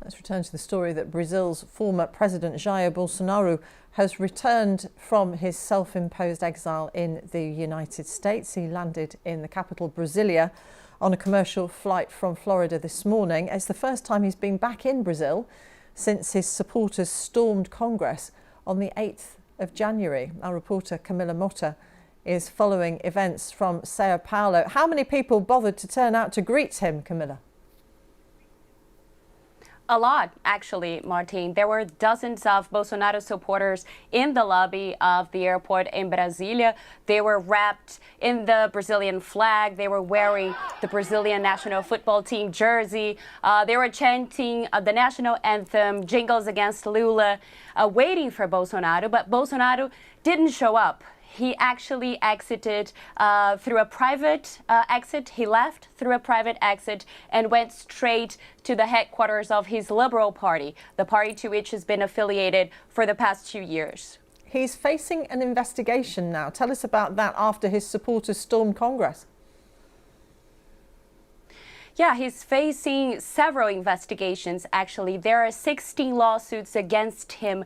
Let's return to the story that Brazil's former president Jair Bolsonaro has returned from his self-imposed exile in the United States. He landed in the capital, Brasilia, on a commercial flight from Florida this morning. It's the first time he's been back in Brazil since his supporters stormed Congress on the 8th of January. Our reporter Camilla Motta is following events from Sao Paulo. How many people bothered to turn out to greet him, Camilla? A lot, actually, Martin. There were dozens of Bolsonaro supporters in the lobby of the airport in Brasilia. They were wrapped in the Brazilian flag. They were wearing the Brazilian national football team jersey. They were chanting the national anthem, jingles against Lula, waiting for Bolsonaro. But Bolsonaro didn't show up. He actually exited through a private exit. He left through a private exit and went straight to the headquarters of his Liberal Party, the party to which he's been affiliated for the past 2 years. He's facing an investigation now. Tell us about that after his supporters stormed Congress. Yeah, he's facing several investigations, actually. There are 16 lawsuits against him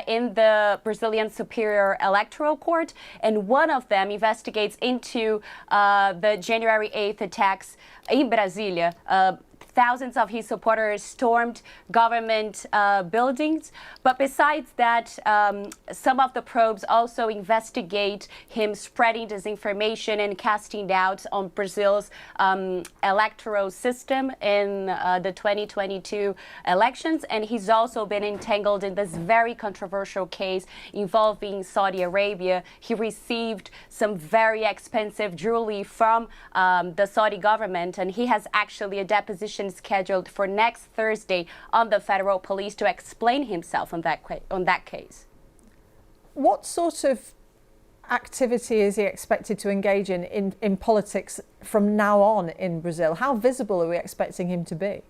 in the Brazilian Superior Electoral Court, and one of them investigates into the January 8th attacks in Brasilia. Thousands of his supporters stormed government buildings. But besides that, some of the probes also investigate him spreading disinformation and casting doubts on Brazil's electoral system in the 2022 elections. And he's also been entangled in this very controversial case involving Saudi Arabia. He received some very expensive jewelry from the Saudi government, and he has actually a deposition scheduled for next Thursday on the federal police to explain himself on that case. What sort of activity is he expected to engage in politics from now on in Brazil? How visible are we expecting him to be?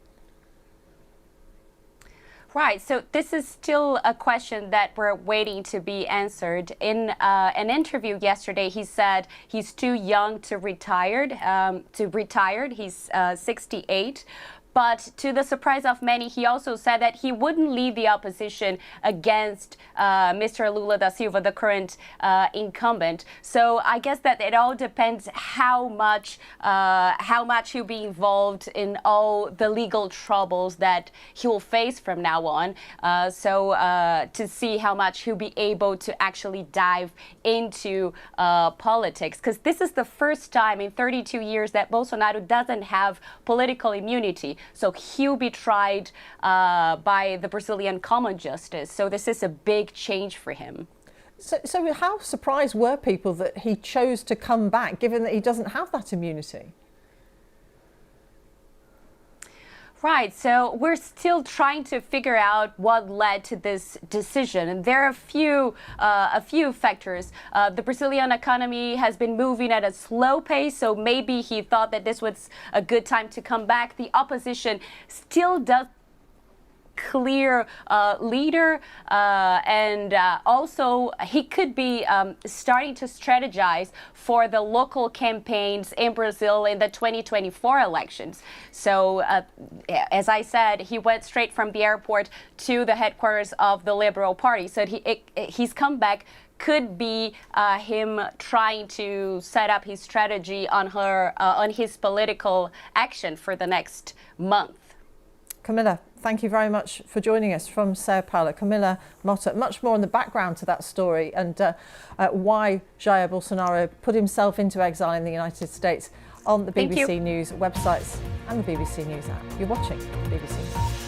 Right, so this is still a question that we're waiting to be answered. In an interview yesterday, he said he's too young to retire. He's 68. But to the surprise of many, he also said that he wouldn't lead the opposition against Mr. Lula da Silva, the current incumbent. So I guess that it all depends how much he'll be involved in all the legal troubles that he will face from now on. To see how much he'll be able to actually dive into politics, because this is the first time in 32 years that Bolsonaro doesn't have political immunity. So he'll be tried by the Brazilian common justice. So this is a big change for him. So how surprised were people that he chose to come back, given that he doesn't have that immunity? Right, so we're still trying to figure out what led to this decision. And there are a few factors. The Brazilian economy has been moving at a slow pace, so maybe he thought that this was a good time to come back. The opposition still does clear leader, and also he could be starting to strategize for the local campaigns in Brazil in the 2024 elections. So as I said, he went straight from the airport to the headquarters of the Liberal Party. So his comeback could be him trying to set up his strategy on his political action for the next month. Camilla, thank you very much for joining us from Sao Paulo. Camilla Motta, much more on the background to that story and why Jair Bolsonaro put himself into exile in the United States on the BBC News websites and the BBC News app. You're watching BBC News.